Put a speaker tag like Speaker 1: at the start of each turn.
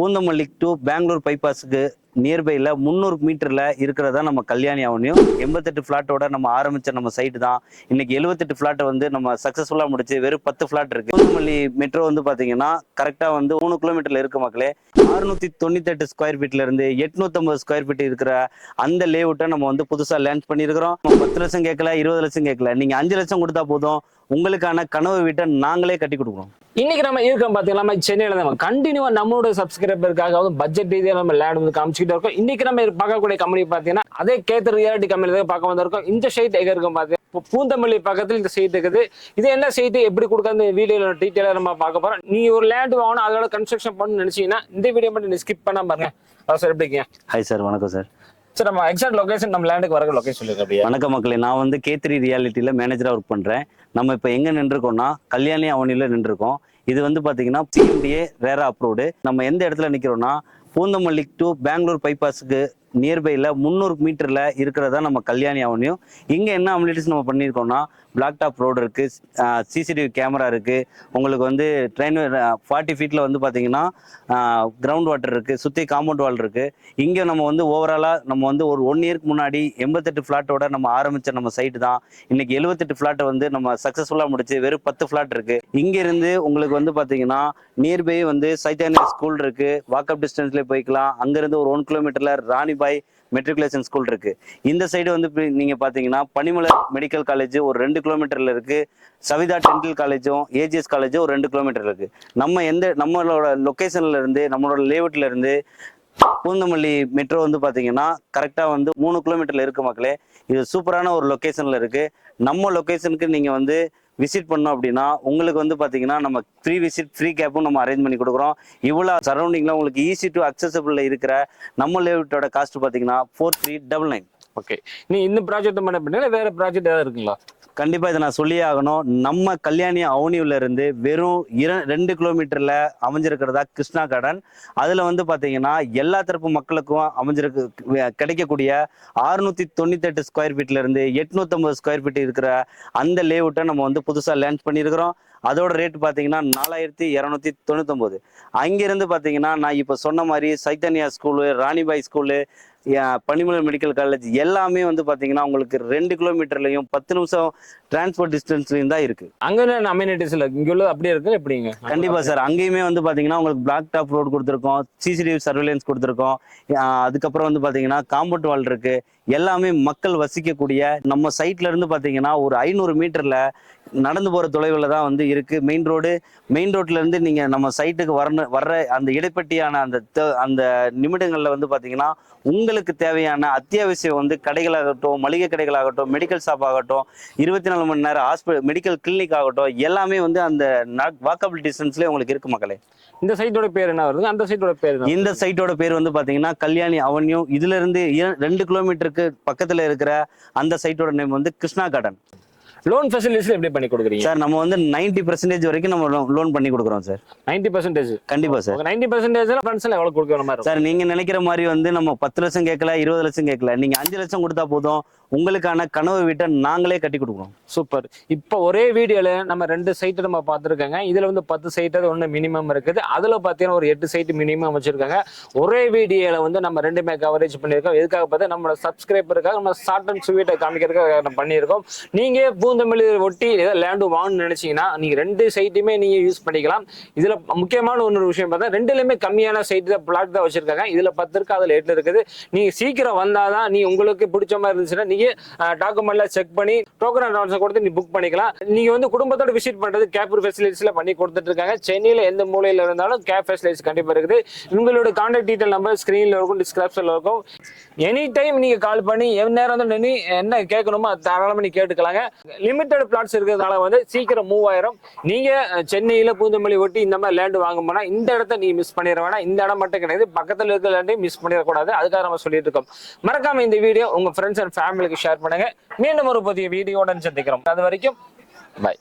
Speaker 1: Poonamallee to Bangalore பைபாஸுக்கு நியர்பைல 300 மீட்டர்ல இருக்கிறதா நம்ம Kalyani avenue. 88 பிளாட்டோட நம்ம ஆரம்பிச்ச நம்ம சைட்டு தான். இன்னைக்கு 78 பிளாட் வந்து நம்ம சக்சஸ்ஃபுல்லா முடிச்சு வெறும் 10 பிளாட் இருக்கு. பூந்தமல்லி மெட்ரோ வந்து பாத்தீங்கன்னா கரெக்டா வந்து 3 கிலோமீட்டர்ல இருக்கு மக்களே. 698 ஸ்கொயர் ஃபீட்ல இருந்து 850 ஸ்கொயர் ஃபீட் இருக்கிற அந்த லேஅவுட்டை நம்ம வந்து புதுசா லான்ச் பண்ணியிருக்கிறோம். 10 லட்சம் கேட்கல, 20 லட்சம் கேட்கல, நீங்க 5 லட்சம் கொடுத்தா போதும், உங்களுக்கான கனவு வீட்டை நாங்களே கட்டி கொடுக்குறோம்.
Speaker 2: இன்னைக்கு நம்ம இருக்கோம் பாத்தீங்கன்னா சென்னையில தான் கண்டினியூவா நம்மளோட சப்ஸ்கிரைபருக்காக பட்ஜெட் ரீதியா நம்ம லேண்ட் வந்து காமிச்சிட்டு இருக்கோம். இன்னைக்கு நம்ம பார்க்கக்கூடிய கம்பெனி பாத்தீங்கன்னா அதே கேத்தர் ரியாலிட்டி கம்பெனி தான் பார்க்க வந்திருக்கோம். இந்த சைட் எங்க இருக்கும் பாத்தீங்கன்னா பூந்தமல்லி பக்கத்துல இந்த சைட் இருக்குது. இது என்ன சைட் எப்படி கொடுக்க வீடியோல டீட்டெயிலா நம்ம பார்க்க போறோம். நீ ஒரு லேண்ட் வாங்கணும் அதோட கன்ஸ்ட்ரக்ஷன் பண்ணணும்னு நினைச்சீங்கன்னா இந்த வீடியோ மட்டும் ஸ்கிப் பண்ணாம பாருங்க. சார் எப்படி இருக்கீங்க?
Speaker 1: ஹாய் சார், வணக்கம் சார்.
Speaker 2: சார் நம்ம எக்ஸாக்ட் லொகேஷன் நம்ம லேண்டுக்கு வர லொகேஷன் சொல்லுங்க அப்படியே.
Speaker 1: வணக்கம் மக்களே, நான் வந்து கேத்ரி ரியாலிட்டியில மேனேஜரா ஒர்க் பண்றேன். நம்ம இப்போ எங்க நின்றுருக்கோம்னா கல்யாணி அவனியில நின்றுருக்கோம். இது வந்து பாத்தீங்கன்னா சிஎம்டிஏ ரேரா அப்ரூவ்டு. நம்ம எந்த இடத்துல நிக்கிறோம்னா பூந்தமல்லி டு பெங்களூர் பைபாஸுக்கு நியர்பைல 300 மீட்டர்ல இருக்கிறதா நம்ம கல்யாணி அவனியூ. இங்க என்ன அம்யூனிட்டிஸ் நம்ம பண்ணியிருக்கோம்னா பிளாக் டாப் ரோடு இருக்கு, சிசிடிவி கேமரா இருக்கு, உங்களுக்கு வந்து ட்ரெயின் 40 ஃபீட்ல வந்து பாத்தீங்கன்னா கிரவுண்ட் வாட்டர் இருக்கு, சுத்தி காம்பவுண்ட் வால் இருக்கு. இங்க நம்ம வந்து ஓவராலா நம்ம வந்து ஒரு 1 இயருக்கு முன்னாடி 88 பிளாட்டோட நம்ம ஆரம்பிச்ச நம்ம சைட்டு தான். இன்னைக்கு 78 பிளாட் வந்து நம்ம சக்சஸ்ஃபுல்லா முடிச்சு வெறும் 10 பிளாட் இருக்கு. இங்க இருந்து உங்களுக்கு வந்து பாத்தீங்கன்னா நியர்பை வந்து சைத்தானியா ஸ்கூல் இருக்கு, வாக்கப் டிஸ்டன்ஸ்ல போய்க்கலாம். அங்க இருந்து ஒரு 1 கிலோமீட்டர்ல ராணிபாய் மெட்ரிகுலேஷன் ஸ்கூல் இருக்கு. இந்த சைடு வந்து நீங்க பாத்தீங்கன்னா பனிமலர் மெடிக்கல் காலேஜ் ஒரு 2 கிலோமீட்டர்ல இருக்கு. சவிதா டென்டல் காலேஜும் ஏஜிஎஸ் காலேஜும் ஒரு 2 கிலோமீட்டர் இருக்கு. நம்மளோட லொகேஷன்ல இருந்து நம்மளோட லேஅவுட்ல இருந்து பூந்தமல்லி மெட்ரோ வந்து பாத்தீங்கன்னா கரெக்டா வந்து 3 கிலோமீட்டர்ல இருக்கு மக்களே. இது சூப்பரான ஒரு லொகேஷன்ல இருக்கு. நம்ம லொகேஷனுக்கு நீங்க வந்து விசிட் பண்ணோம் அப்படின்னா உங்களுக்கு வந்து பாத்தீங்கன்னா நம்ம ஃப்ரீ விசிட் ஃப்ரீ கேப்பும் நம்ம அரேஞ்ச் பண்ணி கொடுக்குறோம். இவ்வளவு சரௌண்டிங்ல உங்களுக்கு ஈஸி டு அக்சசபிள்ல இருக்கிற நம்ம லேஅவுட்டோட காஸ்ட் பாத்தீங்கன்னா 4399.
Speaker 2: ஓகே, நீ இந்த ப்ராஜெக்ட் பண்ண வேற ப்ராஜெக்ட் ஏதாவது இருக்குங்களா?
Speaker 1: கண்டிப்பா இதை நான் சொல்லியே ஆகணும். நம்ம கல்யாணி அவனியூல இருந்து வெறும் 2 கிலோமீட்டர்ல அமைஞ்சிருக்கிறதா கிருஷ்ணா கார்டன். அதுல வந்து பாத்தீங்கன்னா எல்லா தரப்பு மக்களுக்கும் அமைஞ்சிருக்கு கிடைக்கக்கூடிய 698 ஸ்கொயர் ஃபீட்ல இருந்து 850 ஸ்கொயர் ஃபீட் இருக்கிற அந்த லேஅவுட்டை நம்ம வந்து புதுசா லான்ச் பண்ணியிருக்கிறோம். அதோட ரேட் பாத்தீங்கன்னா 4299. அங்கிருந்து பாத்தீங்கன்னா நான் இப்ப சொன்ன மாதிரி சைத்தன்யா ஸ்கூலு, ராணிபாய் ஸ்கூலு, பனிமலர் மெடிக்கல் காலேஜ் எல்லாமே வந்து பாத்தீங்கன்னா உங்களுக்கு 2 கிலோமீட்டர்லயும் 10 நிமிஷம் டிரான்ஸ்போர்ட் டிஸ்டன்ஸ்லயும் தான் இருக்கு.
Speaker 2: அங்க அம்யூனிட்டிஸ் இல்ல, இங்க உள்ள அப்படியே இருக்கு எப்படிங்க?
Speaker 1: கண்டிப்பா சார், அங்கேயுமே வந்து பாத்தீங்கன்னா உங்களுக்கு பிளாக் டாப் ரோடு கொடுத்துருக்கோம், சிசிடிவி சர்வேலன்ஸ் கொடுத்துருக்கோம். அதுக்கப்புறம் வந்து பாத்தீங்கன்னா காம்பவுண்ட் வால் இருக்கு. எல்லாமே மக்கள் வசிக்கக்கூடிய நம்ம சைட்ல இருந்து பாத்தீங்கன்னா ஒரு 500 மீட்டர்ல நடந்து போற தொலைவுல தான் வந்து இருக்கு மெயின் ரோடு. மெயின் ரோட்ல இருந்து நீங்க நம்ம சைட்டுக்கு வர்ற அந்த இடைப்பட்டியான அந்த நிமிடங்கள்ல வந்து பாத்தீங்கன்னா உங்களுக்கு தேவையான அத்தியாவசியம் வந்து கடைகளாகட்டும், மளிகை கடைகளாகட்டும், மெடிக்கல் ஷாப் ஆகட்டும், 24 மணி நேரம் ஹாஸ்பிட்டல் மெடிக்கல் கிளினிக் ஆகட்டும், எல்லாமே வந்து அந்த வாக்கபிள் டிஸ்டன்ஸ்லேயே உங்களுக்கு இருக்கு மக்களே.
Speaker 2: இந்த சைட்டோட பேர் என்ன வருது? அந்த சைட்டோட பேர்
Speaker 1: இந்த சைட்டோட பேர் வந்து பாத்தீங்கன்னா கல்யாணி அவென்யூ. இதுல இருந்து 2 கிலோமீட்டருக்கு பக்கத்துல இருக்கிற அந்த சைட்டோட நேம் வந்து கிருஷ்ணா கார்டன்.
Speaker 2: லோன் ஃபெசிலிட்டிஸ் எப்படி பண்ணி கொடுக்குறீங்க
Speaker 1: சார்? நம்ம வந்து 90% வரைக்கும் நம்ம லோன் பண்ணி கொடுக்குறோம் சார்.
Speaker 2: 90%?
Speaker 1: கண்டிப்பா சார்.
Speaker 2: 90% ஃப்ரெண்ட்ஸ்ல எவ்வளவு கொடுக்குற மாதிரி
Speaker 1: சார்? நீங்க நினைக்கிற மாதிரி வந்து நம்ம 10 லட்சம் கேட்கல, 20 லட்சம் கேட்கல, நீங்க 5 லட்சம் கொடுத்தா போதும், உங்களுக்கான கனவு வீட்டை நாங்களே கட்டி கொடுக்குறோம்.
Speaker 2: சூப்பர். இப்போ ஒரே வீடியோல நம்ம 2 சைட்டு நம்ம பார்த்துருக்காங்க. இதுல வந்து 10 சைட் ஒன்று மினிமம் இருக்குது. அதுல பாத்தீங்கன்னா ஒரு 8 சைட் மினிமம் வச்சிருக்காங்க. ஒரே வீடியோல வந்து நம்ம 2மே கவரேஜ் பண்ணியிருக்கோம். எதுக்காக பார்த்தா நம்மளோட சப்ஸ்கிரைபருக்காக நம்ம ஷார்ட் அண்ட் ஸ்வீட்டை காமிக்கிறதுக்காக நம்ம பண்ணியிருக்கோம். நீங்க பூந்தமல்லி ஒட்டி ஏதாவது லேண்டு வாங்கணும்னு நினைச்சீங்கன்னா நீங்க 2 சைட்டுமே நீங்க யூஸ் பண்ணிக்கலாம். இதுல முக்கியமான ஒரு விஷயம் பார்த்தா 2லயுமே கம்மியான சைட் தான் பிளாட் தான் வச்சிருக்காங்க. இதுல 10 இருக்கு, அதுல 8 இருக்குது. நீங்க சீக்கிரம் வந்தாதான் நீ உங்களுக்கு பிடிச்ச மாதிரி இருந்துச்சுன்னா நீங்க டாக்குமெண்ட்ல செக் பண்ணி டோக்கன் அட்வான்ஸ் கொடுத்து நீ புக் பண்ணிக்கலாம். நீங்க வந்து குடும்பத்தோட விசிட் பண்றது கேப் ஃபெசிலிட்டிஸ்ல பண்ணி கொடுத்துட்டு இருக்காங்க. சென்னையில எந்த மூலையில இருந்தாலும் கேப் ஃபெசிலிட்டிஸ் கண்டிப்பா இருக்குது. உங்களோட கான்டாக்ட் டீடைல் நம்பர் ஸ்கிரீன்ல இருக்கும், டிஸ்கிரிப்ஷன்ல இருக்கும். எனி டைம் நீங்க கால் பண்ணி நேரம் வந்து நீ என்ன கேட்கணுமோ அது தாராளமா நீ கேட்டுக்கலாங்க. லிமிட்டட் பிளாட்ஸ் இருக்கிறதுனால வந்து சீக்கிரம் மூவ் ஆயிரும். நீங்க சென்னையில பூந்தமல்லி ஒட்டி இந்த மாதிரி லேண்ட் வாங்க போனா இந்த இடத்த நீ மிஸ் பண்ணிட வேணாம். இந்த இடம் மட்டும் கிடையாது, பக்கத்துல இருக்கிற லேண்டையும் மிஸ் பண்ணிடக்கூடாது. அதுக்காக நம்ம சொல்லிட்டு இருக்கோம். மறக்காம இந்த வீடியோ உங்க ஃப்ரெண்ட்ஸ் அண்ட் ஃபேமிலிக்கு ஷேர் பண்ணுங்க. மீண்டும் ஒரு புதிய வீடியோட சந்திக்கிறோம். அது வரைக்கும் பை.